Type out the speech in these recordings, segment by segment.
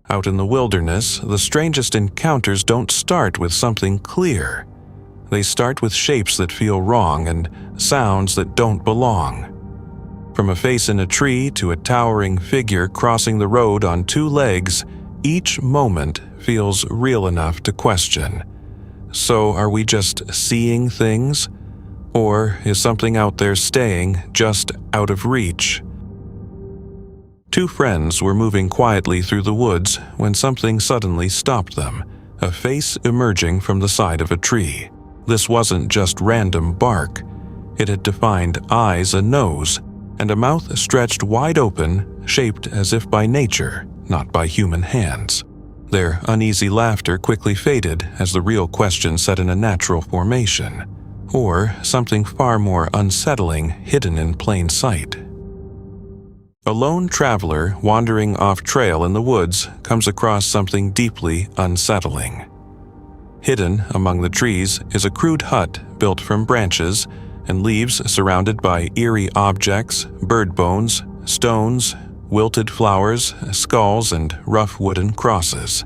Out in the wilderness, the strangest encounters don't start with something clear. They start with shapes that feel wrong and sounds that don't belong. From a face in a tree to a towering figure crossing the road on two legs, each moment feels real enough to question. So are we just seeing things? Or is something out there staying just out of reach? Two friends were moving quietly through the woods when something suddenly stopped them, a face emerging from the side of a tree. This wasn't just random bark. It had defined eyes, a nose, and a mouth stretched wide open, shaped as if by nature, not by human hands. Their uneasy laughter quickly faded as the real question set in a natural formation, or something far more unsettling hidden in plain sight. A lone traveler wandering off trail in the woods comes across something deeply unsettling. Hidden among the trees is a crude hut built from branches and leaves surrounded by eerie objects, bird bones, stones, wilted flowers, skulls, and rough wooden crosses.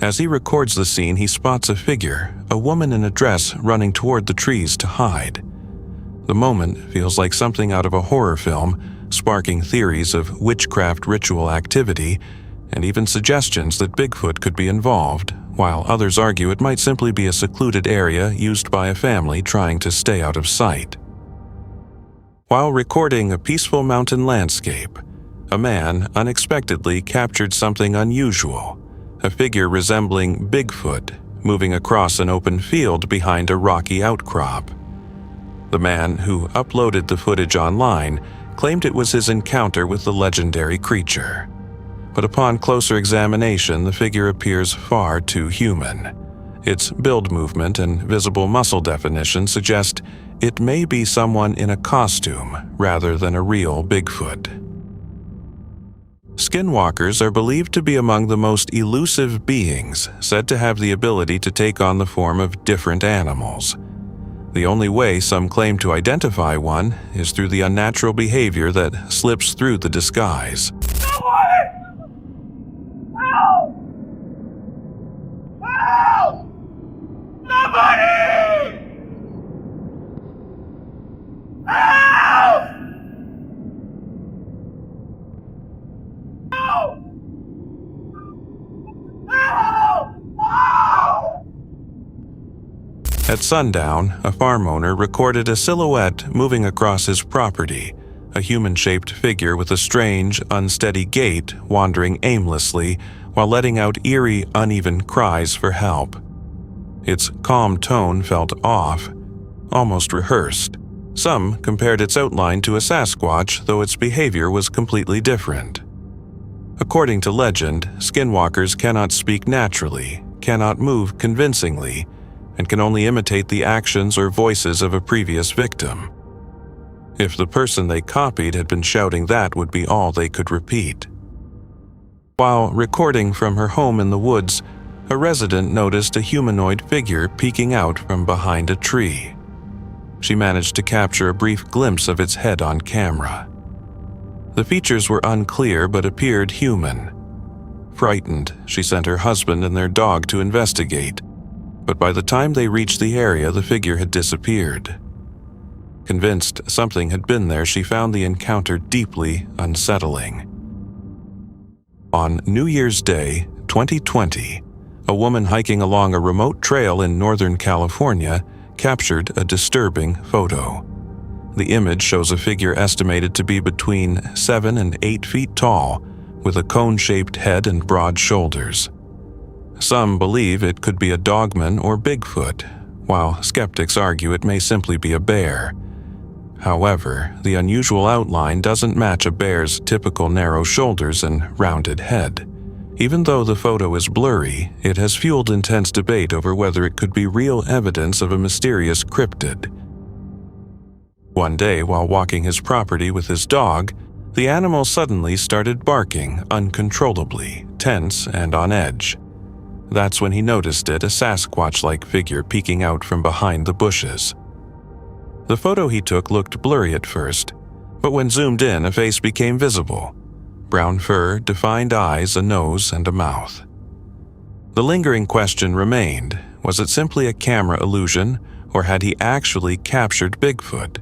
As he records the scene, he spots a figure, a woman in a dress running toward the trees to hide. The moment feels like something out of a horror film, sparking theories of witchcraft ritual activity and even suggestions that Bigfoot could be involved, while others argue it might simply be a secluded area used by a family trying to stay out of sight. While recording a peaceful mountain landscape, a man unexpectedly captured something unusual, a figure resembling Bigfoot moving across an open field behind a rocky outcrop. The man who uploaded the footage online claimed it was his encounter with the legendary creature. But upon closer examination, the figure appears far too human. Its build movement and visible muscle definition suggest it may be someone in a costume rather than a real Bigfoot. Skinwalkers are believed to be among the most elusive beings, said to have the ability to take on the form of different animals. The only way some claim to identify one is through the unnatural behavior that slips through the disguise. At sundown, a farm owner recorded a silhouette moving across his property, a human-shaped figure with a strange, unsteady gait wandering aimlessly while letting out eerie, uneven cries for help. Its calm tone felt off, almost rehearsed. Some compared its outline to a Sasquatch, though its behavior was completely different. According to legend, skinwalkers cannot speak naturally, cannot move convincingly, and can only imitate the actions or voices of a previous victim. If the person they copied had been shouting, that would be all they could repeat. While recording from her home in the woods, a resident noticed a humanoid figure peeking out from behind a tree. She managed to capture a brief glimpse of its head on camera. The features were unclear but appeared human. Frightened, she sent her husband and their dog to investigate, but by the time they reached the area, the figure had disappeared. Convinced something had been there, she found the encounter deeply unsettling. On New Year's Day, 2020, a woman hiking along a remote trail in Northern California captured a disturbing photo. The image shows a figure estimated to be between 7 and 8 feet tall, with a cone-shaped head and broad shoulders. Some believe it could be a dogman or Bigfoot, while skeptics argue it may simply be a bear. However, the unusual outline doesn't match a bear's typical narrow shoulders and rounded head. Even though the photo is blurry, it has fueled intense debate over whether it could be real evidence of a mysterious cryptid. One day, while walking his property with his dog, the animal suddenly started barking uncontrollably, tense and on edge. That's when he noticed it, a Sasquatch-like figure peeking out from behind the bushes. The photo he took looked blurry at first, but when zoomed in, a face became visible. brown fur, defined eyes, a nose, and a mouth. The lingering question remained, was it simply a camera illusion, or had he actually captured Bigfoot?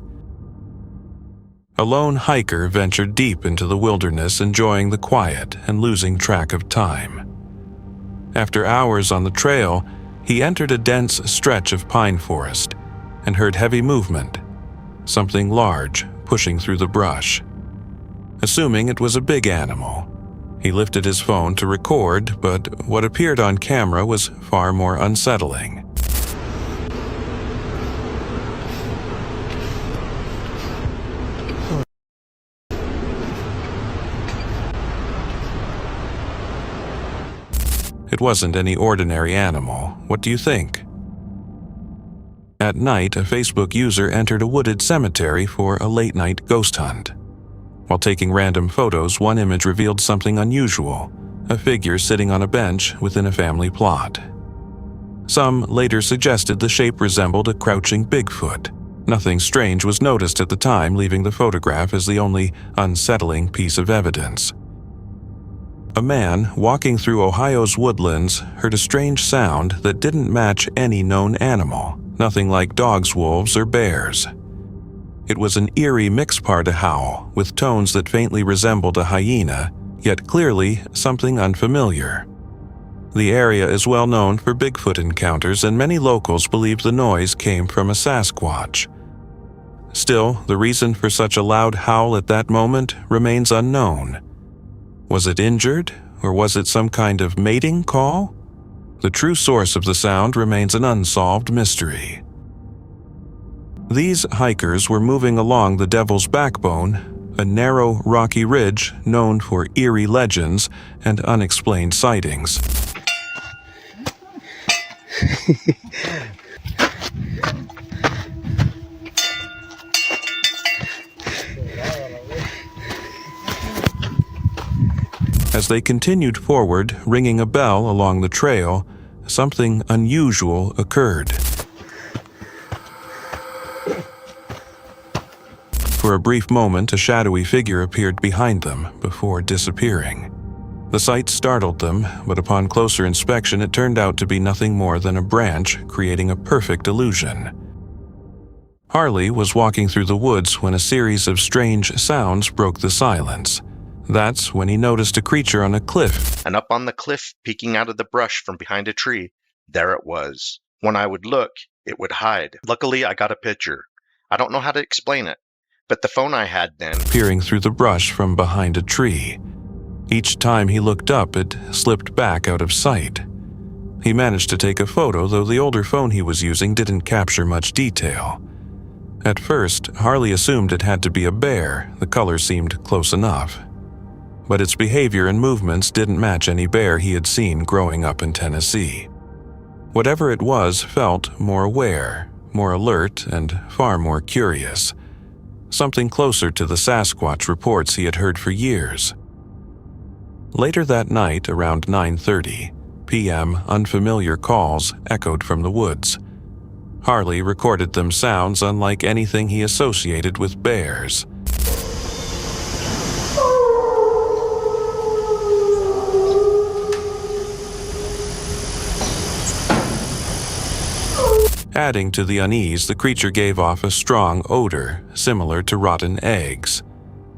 A lone hiker ventured deep into the wilderness, enjoying the quiet and losing track of time. After hours on the trail, he entered a dense stretch of pine forest and heard heavy movement, something large pushing through the brush. Assuming it was a big animal, he lifted his phone to record, but what appeared on camera was far more unsettling. It wasn't any ordinary animal. What do you think? At night, a Facebook user entered a wooded cemetery for a late-night ghost hunt. While taking random photos, one image revealed something unusual, a figure sitting on a bench within a family plot. Some later suggested the shape resembled a crouching Bigfoot. Nothing strange was noticed at the time, leaving the photograph as the only unsettling piece of evidence. A man walking through Ohio's woodlands heard a strange sound that didn't match any known animal, nothing like dogs, wolves, or bears. It was an eerie mixed-part howl, with tones that faintly resembled a hyena, yet clearly something unfamiliar. The area is well known for Bigfoot encounters, and many locals believe the noise came from a Sasquatch. Still, the reason for such a loud howl at that moment remains unknown. Was it injured, or was it some kind of mating call? The true source of the sound remains an unsolved mystery. These hikers were moving along the Devil's Backbone, a narrow, rocky ridge known for eerie legends and unexplained sightings. As they continued forward, ringing a bell along the trail, something unusual occurred. For a brief moment, a shadowy figure appeared behind them before disappearing. The sight startled them, but upon closer inspection, it turned out to be nothing more than a branch creating a perfect illusion. Harley was walking through the woods when a series of strange sounds broke the silence. That's when he noticed a creature on a cliff. And up on the cliff, peeking out of the brush from behind a tree, there it was. When I would look, it would hide. Luckily, I got a picture. I don't know how to explain it, but the phone I had then... peering through the brush from behind a tree. Each time he looked up, it slipped back out of sight. He managed to take a photo, though the older phone he was using didn't capture much detail. At first, Harley assumed it had to be a bear. The color seemed close enough. But its behavior and movements didn't match any bear he had seen growing up in Tennessee. Whatever it was felt more aware, more alert, and far more curious. Something closer to the Sasquatch reports he had heard for years. Later that night, around 9:30 p.m., unfamiliar calls echoed from the woods. Harley recorded them sounds unlike anything he associated with bears. Adding to the unease, the creature gave off a strong odor, similar to rotten eggs.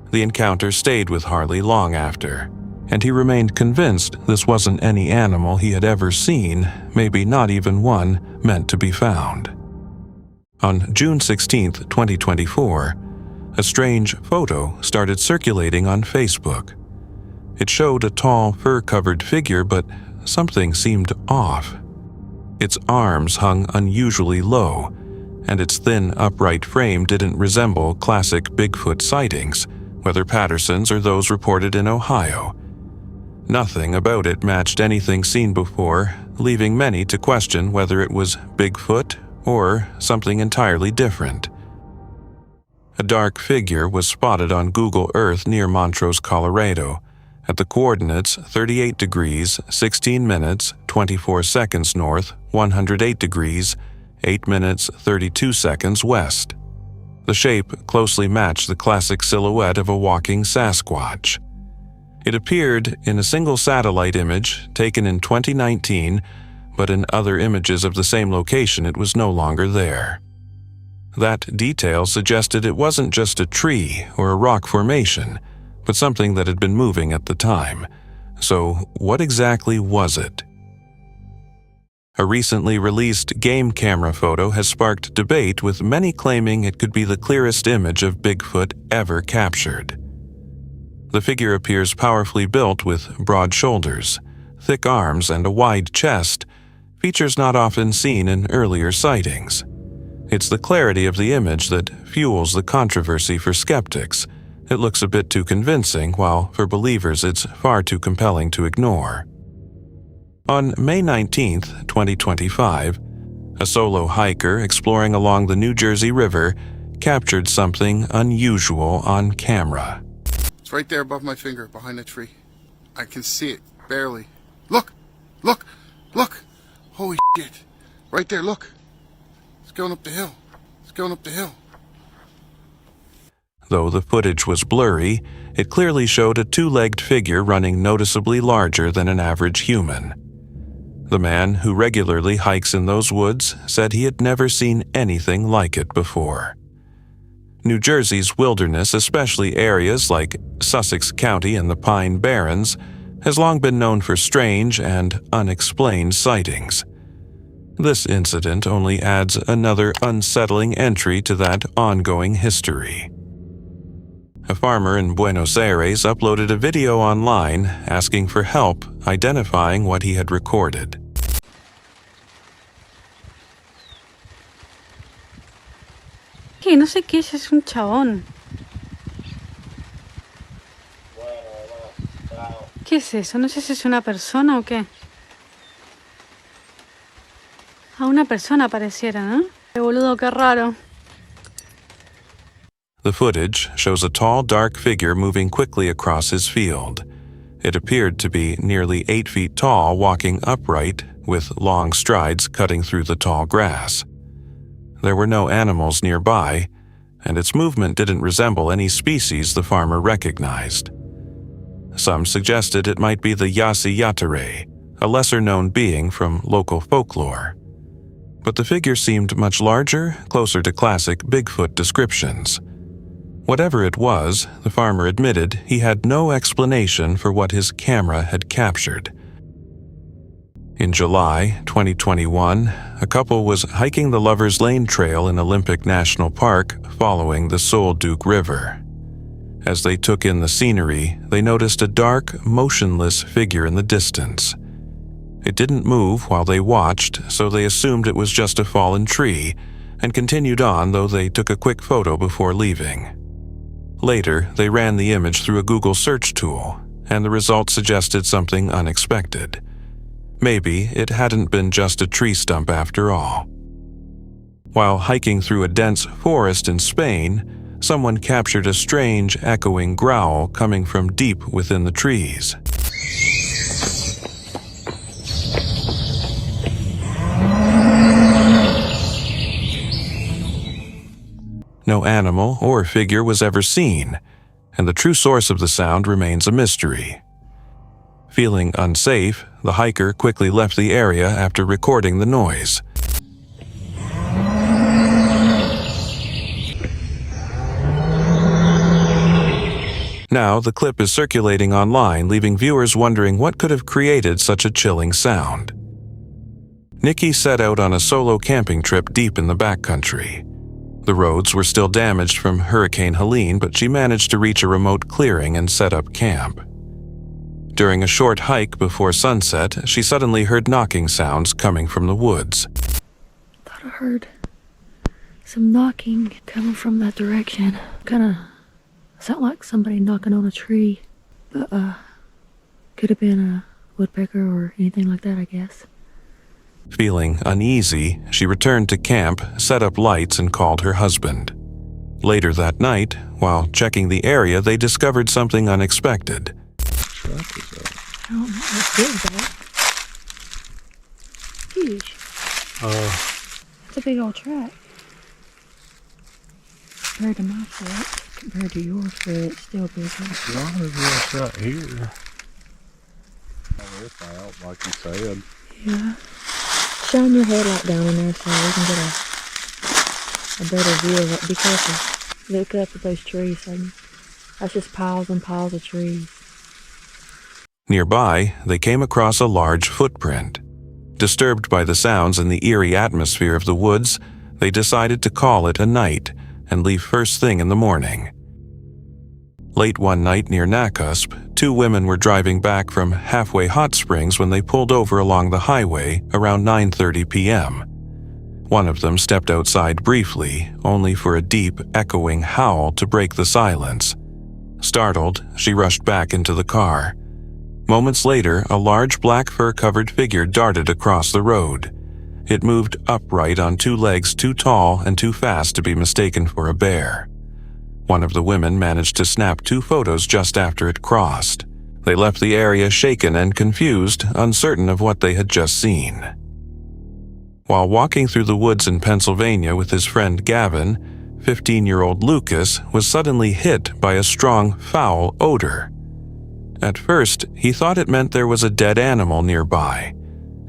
The encounter stayed with Harley long after, and he remained convinced this wasn't any animal he had ever seen, maybe not even one meant to be found. On June 16, 2024, a strange photo started circulating on Facebook. It showed a tall, fur-covered figure, but something seemed off. Its arms hung unusually low, and its thin, upright frame didn't resemble classic Bigfoot sightings, whether Patterson's or those reported in Ohio. Nothing about it matched anything seen before, leaving many to question whether it was Bigfoot or something entirely different. A dark figure was spotted on Google Earth near Montrose, Colorado, at the coordinates 38 degrees, 16 minutes, 24 seconds north, 108 degrees, 8 minutes, 32 seconds west. The shape closely matched the classic silhouette of a walking Sasquatch. It appeared in a single satellite image taken in 2019, but in other images of the same location it was no longer there. That detail suggested it wasn't just a tree or a rock formation, but something that had been moving at the time. So what exactly was it? A recently released game camera photo has sparked debate, with many claiming it could be the clearest image of Bigfoot ever captured. The figure appears powerfully built with broad shoulders, thick arms, and a wide chest, features not often seen in earlier sightings. It's the clarity of the image that fuels the controversy for skeptics. It looks a bit too convincing, while for believers it's far too compelling to ignore. On May 19, 2025, a solo hiker exploring along the New Jersey River captured something unusual on camera. It's right there above my finger, behind the tree. I can see it, barely. Look! Look! Look! Holy shit! Right there, look! It's going up the hill. It's going up the hill. Though the footage was blurry, it clearly showed a two-legged figure running noticeably larger than an average human. The man, who regularly hikes in those woods, said he had never seen anything like it before. New Jersey's wilderness, especially areas like Sussex County and the Pine Barrens, has long been known for strange and unexplained sightings. This incident only adds another unsettling entry to that ongoing history. A farmer in Buenos Aires uploaded a video online asking for help identifying what he had recorded. Que no sé qué es un chabón. ¿Qué es eso? No sé si es una persona o qué. A una persona pareciera, ¿no? Qué boludo, qué raro. The footage shows a tall, dark figure moving quickly across his field. It appeared to be nearly 8 feet tall, walking upright, with long strides cutting through the tall grass. There were no animals nearby, and its movement didn't resemble any species the farmer recognized. Some suggested it might be the Yasi Yatare, a lesser-known being from local folklore. But the figure seemed much larger, closer to classic Bigfoot descriptions. Whatever it was, the farmer admitted he had no explanation for what his camera had captured. In July 2021, a couple was hiking the Lover's Lane Trail in Olympic National Park following the Sol Duc River. As they took in the scenery, they noticed a dark, motionless figure in the distance. It didn't move while they watched, so they assumed it was just a fallen tree and continued on, though they took a quick photo before leaving. Later, they ran the image through a Google search tool, and the results suggested something unexpected. Maybe it hadn't been just a tree stump after all. While hiking through a dense forest in Spain, someone captured a strange, echoing growl coming from deep within the trees. No animal or figure was ever seen, and the true source of the sound remains a mystery. Feeling unsafe, the hiker quickly left the area after recording the noise. Now, the clip is circulating online, leaving viewers wondering what could have created such a chilling sound. Nikki set out on a solo camping trip deep in the backcountry. The roads were still damaged from Hurricane Helene, but she managed to reach a remote clearing and set up camp. During a short hike before sunset, she suddenly heard knocking sounds coming from the woods. I thought I heard some knocking coming from that direction. Kinda sound like somebody knocking on a tree. But, could have been a woodpecker or anything like that, I guess. Feeling uneasy, she returned to camp, set up lights, and called her husband. Later that night, while checking the area, they discovered something unexpected. I don't know what big is that. Huge. It's a big old track. Heard him out for it. compared to yours, but it's still bigger. A lot of this right here. All this out, like you said. Yeah. Shine your headlight down in there so we can get a better view of it. Be careful. Look up at those trees, Satan. That's just piles and piles of trees. Nearby, they came across a large footprint. Disturbed by the sounds and the eerie atmosphere of the woods, they decided to call it a night and leave first thing in the morning. Late one night near Nakusp, two women were driving back from Halfway Hot Springs when they pulled over along the highway around 9:30 p.m. One of them stepped outside briefly, only for a deep, echoing howl to break the silence. Startled, she rushed back into the car. Moments later, a large black fur-covered figure darted across the road. It moved upright on two legs too tall and too fast to be mistaken for a bear. One of the women managed to snap two photos just after it crossed. They left the area shaken and confused, uncertain of what they had just seen. While walking through the woods in Pennsylvania with his friend Gavin, 15-year-old Lucas was suddenly hit by a strong, foul odor. At first, he thought it meant there was a dead animal nearby,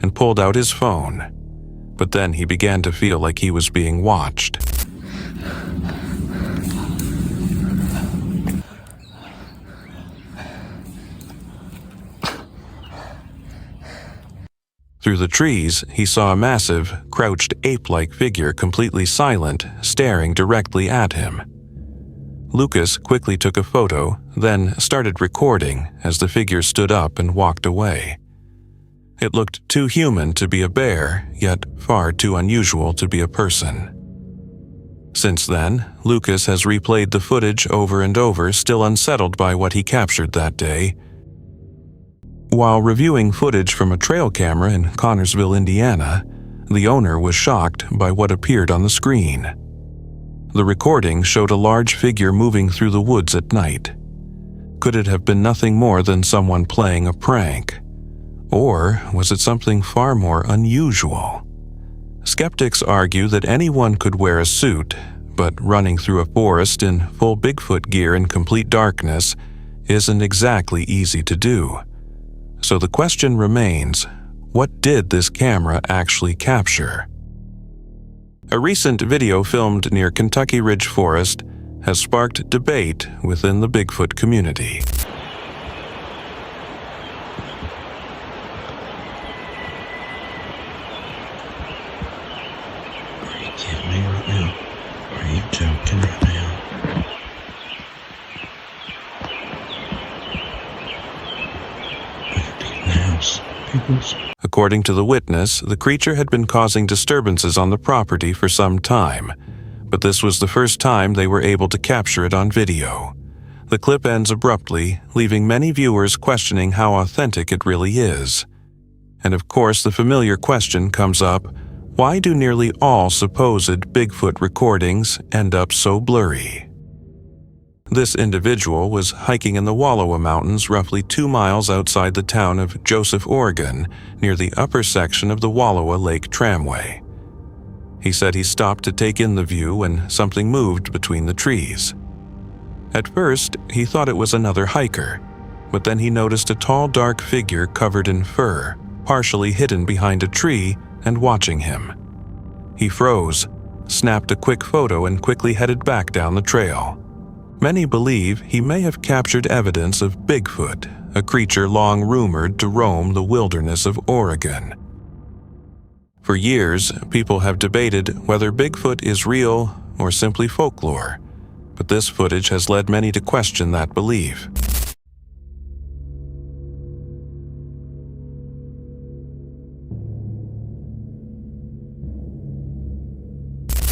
and pulled out his phone. But then he began to feel like he was being watched. Through the trees, he saw a massive, crouched ape-like figure completely silent, staring directly at him. Lucas quickly took a photo, then started recording as the figure stood up and walked away. It looked too human to be a bear, yet far too unusual to be a person. Since then, Lucas has replayed the footage over and over, still unsettled by what he captured that day. While reviewing footage from a trail camera in Connorsville, Indiana, the owner was shocked by what appeared on the screen. The recording showed a large figure moving through the woods at night. Could it have been nothing more than someone playing a prank? Or was it something far more unusual? Skeptics argue that anyone could wear a suit, but running through a forest in full Bigfoot gear in complete darkness isn't exactly easy to do. So the question remains, what did this camera actually capture? A recent video filmed near Kentucky Ridge Forest has sparked debate within the Bigfoot community. Are you kidding me right now? Are you joking right now? Look at these nails, peoples. According to the witness, the creature had been causing disturbances on the property for some time, but this was the first time they were able to capture it on video. The clip ends abruptly, leaving many viewers questioning how authentic it really is. And of course, the familiar question comes up, why do nearly all supposed Bigfoot recordings end up so blurry? This individual was hiking in the Wallowa Mountains roughly 2 miles outside the town of Joseph, Oregon, near the upper section of the Wallowa Lake Tramway. He said he stopped to take in the view when something moved between the trees. At first, he thought it was another hiker, but then he noticed a tall, dark figure covered in fur, partially hidden behind a tree and watching him. He froze, snapped a quick photo, and quickly headed back down the trail. Many believe he may have captured evidence of Bigfoot, a creature long rumored to roam the wilderness of Oregon. For years, people have debated whether Bigfoot is real or simply folklore, but this footage has led many to question that belief.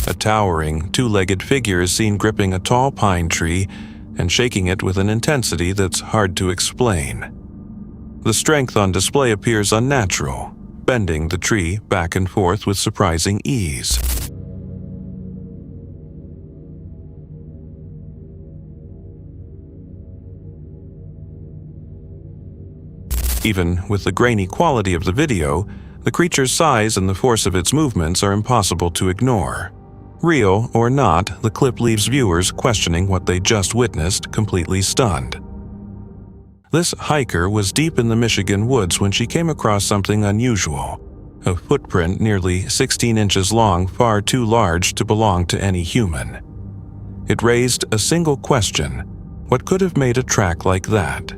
A towering, two-legged figure is seen gripping a tall pine tree and shaking it with an intensity that's hard to explain. The strength on display appears unnatural, bending the tree back and forth with surprising ease. Even with the grainy quality of the video, the creature's size and the force of its movements are impossible to ignore. Real or not, the clip leaves viewers questioning what they just witnessed, completely stunned. This hiker was deep in the Michigan woods when she came across something unusual. A footprint nearly 16 inches long, far too large to belong to any human. It raised a single question: what could have made a track like that?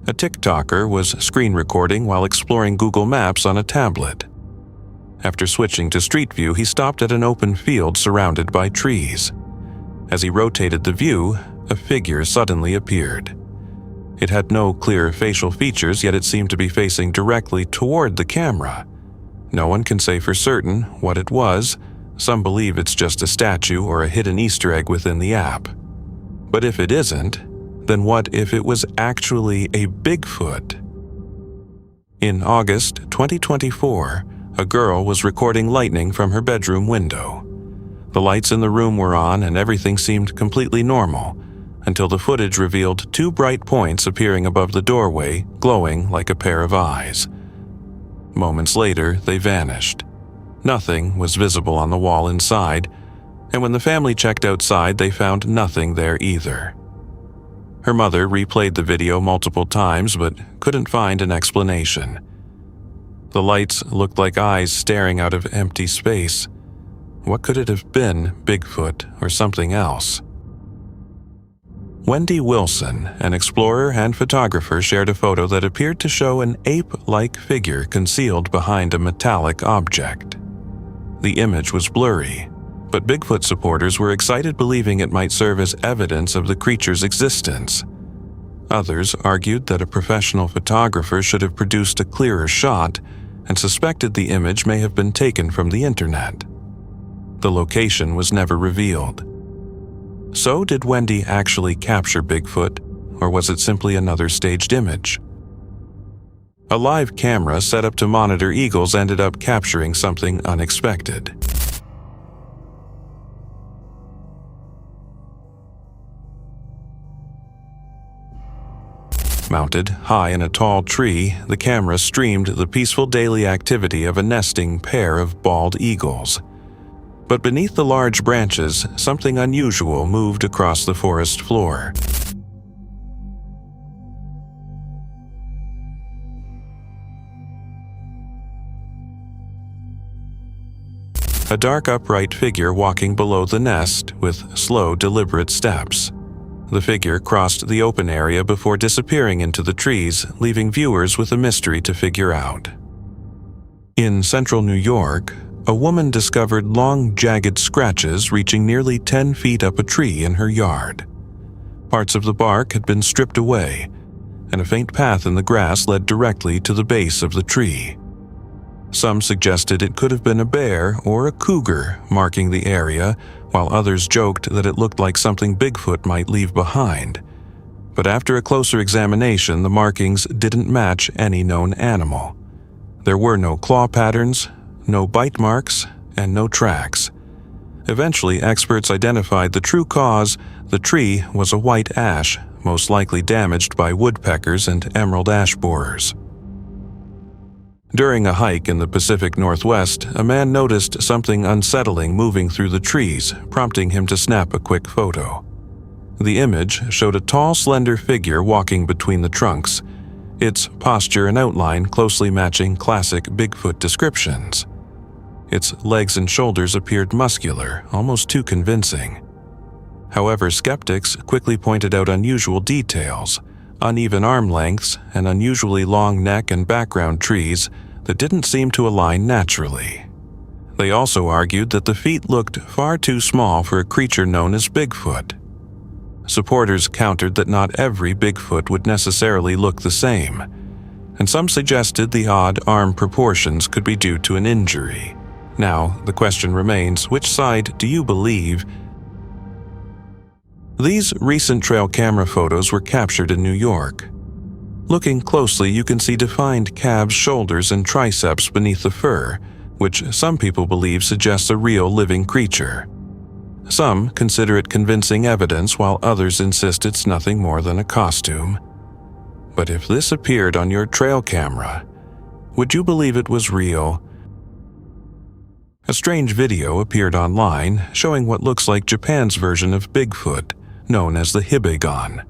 A TikToker was screen recording while exploring Google Maps on a tablet. After switching to Street View, he stopped at an open field surrounded by trees. As he rotated the view, a figure suddenly appeared. It had no clear facial features, yet it seemed to be facing directly toward the camera. No one can say for certain what it was. Some believe it's just a statue or a hidden Easter egg within the app. But if it isn't, then what if it was actually a Bigfoot? In August 2024, a girl was recording lightning from her bedroom window. The lights in the room were on and everything seemed completely normal, until the footage revealed two bright points appearing above the doorway, glowing like a pair of eyes. Moments later, they vanished. Nothing was visible on the wall inside, and when the family checked outside, they found nothing there either. Her mother replayed the video multiple times but couldn't find an explanation. The lights looked like eyes staring out of empty space. What could it have been, Bigfoot or something else? Wendy Wilson, an explorer and photographer, shared a photo that appeared to show an ape-like figure concealed behind a metallic object. The image was blurry, but Bigfoot supporters were excited, believing it might serve as evidence of the creature's existence. Others argued that a professional photographer should have produced a clearer shot and suspected the image may have been taken from the internet. The location was never revealed. So, did Wendy actually capture Bigfoot, or was it simply another staged image? A live camera set up to monitor eagles ended up capturing something unexpected. Mounted high in a tall tree, the camera streamed the peaceful daily activity of a nesting pair of bald eagles. But beneath the large branches, something unusual moved across the forest floor. A dark upright figure walking below the nest with slow, deliberate steps. The figure crossed the open area before disappearing into the trees, leaving viewers with a mystery to figure out. In central New York, a woman discovered long, jagged scratches reaching nearly 10 feet up a tree in her yard. Parts of the bark had been stripped away, and a faint path in the grass led directly to the base of the tree. Some suggested it could have been a bear or a cougar marking the area, while others joked that it looked like something Bigfoot might leave behind. But after a closer examination, the markings didn't match any known animal. There were no claw patterns, no bite marks, and no tracks. Eventually, experts identified the true cause. The tree was a white ash, most likely damaged by woodpeckers and emerald ash borers. During a hike in the Pacific Northwest, a man noticed something unsettling moving through the trees, prompting him to snap a quick photo. The image showed a tall, slender figure walking between the trunks, its posture and outline closely matching classic Bigfoot descriptions. Its legs and shoulders appeared muscular, almost too convincing. However, skeptics quickly pointed out unusual details, uneven arm lengths, and unusually long neck and background trees that didn't seem to align naturally. They also argued that the feet looked far too small for a creature known as Bigfoot. Supporters countered that not every Bigfoot would necessarily look the same, and some suggested the odd arm proportions could be due to an injury. Now, the question remains, which side do you believe? These recent trail camera photos were captured in New York. Looking closely, you can see defined calves, shoulders, and triceps beneath the fur, which some people believe suggests a real living creature. Some consider it convincing evidence, while others insist it's nothing more than a costume. But if this appeared on your trail camera, would you believe it was real? A strange video appeared online showing what looks like Japan's version of Bigfoot, known as the Hibigon.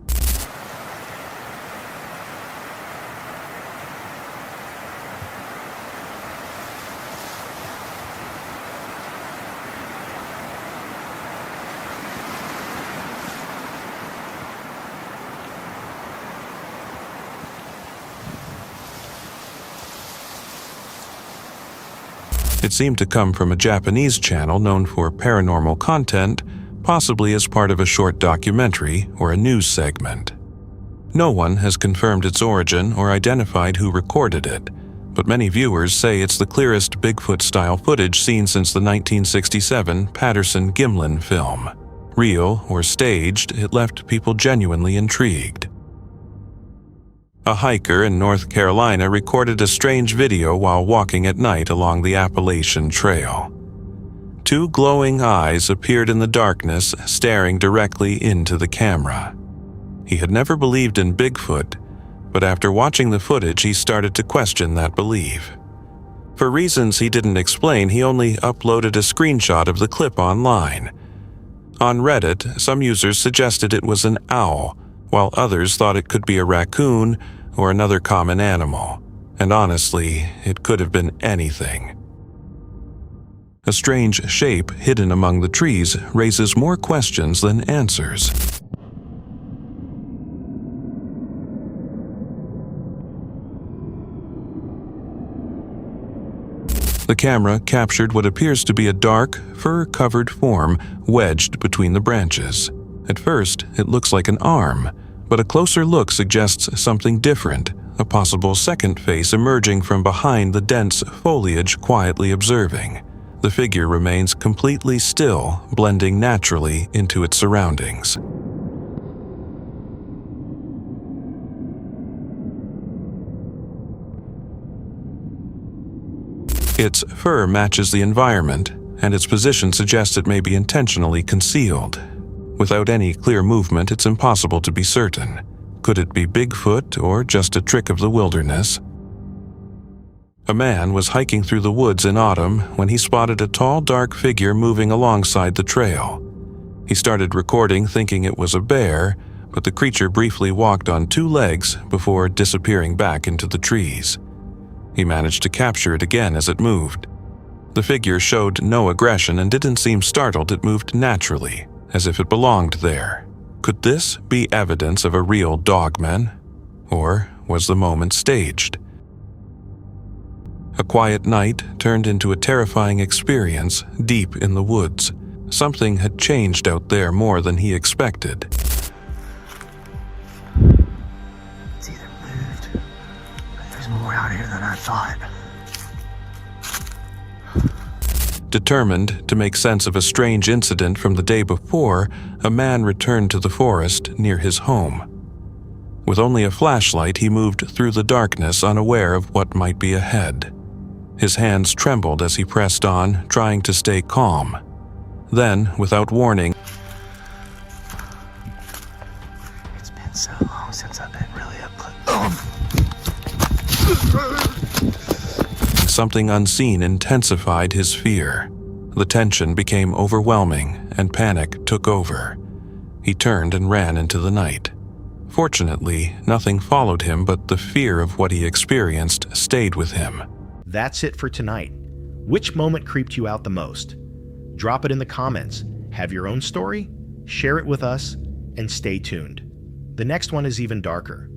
It seemed to come from a Japanese channel known for paranormal content, possibly as part of a short documentary or a news segment. No one has confirmed its origin or identified who recorded it, but many viewers say it's the clearest Bigfoot-style footage seen since the 1967 Patterson-Gimlin film. Real or staged, it left people genuinely intrigued. A hiker in North Carolina recorded a strange video while walking at night along the Appalachian Trail. Two glowing eyes appeared in the darkness, staring directly into the camera. He had never believed in Bigfoot, but after watching the footage, he started to question that belief. For reasons he didn't explain, he only uploaded a screenshot of the clip online. On Reddit, some users suggested it was an owl, while others thought it could be a raccoon or another common animal, and honestly, it could have been anything. A strange shape hidden among the trees raises more questions than answers. The camera captured what appears to be a dark, fur-covered form wedged between the branches. At first, it looks like an arm, but a closer look suggests something different, a possible second face emerging from behind the dense foliage, quietly observing. The figure remains completely still, blending naturally into its surroundings. Its fur matches the environment, and its position suggests it may be intentionally concealed. Without any clear movement, it's impossible to be certain. Could it be Bigfoot or just a trick of the wilderness? A man was hiking through the woods in autumn when he spotted a tall, dark figure moving alongside the trail. He started recording thinking it was a bear, but the creature briefly walked on two legs before disappearing back into the trees. He managed to capture it again as it moved. The figure showed no aggression and didn't seem startled. It moved naturally, as if it belonged there. Could this be evidence of a real dogman? Or was the moment staged? A quiet night turned into a terrifying experience deep in the woods. Something had changed out there more than he expected. It's either moved, but there's more out here than I thought. Determined to make sense of a strange incident from the day before, a man returned to the forest near his home. With only a flashlight, he moved through the darkness, unaware of what might be ahead. His hands trembled as he pressed on, trying to stay calm. Then, without warning, It's been so long since I've been really up close. something unseen intensified his fear. The tension became overwhelming, and panic took over. He turned and ran into the night. Fortunately, nothing followed him, but the fear of what he experienced stayed with him. That's it for tonight. Which moment creeped you out the most? Drop it in the comments. Have your own story? Share it with us, and stay tuned. The next one is even darker.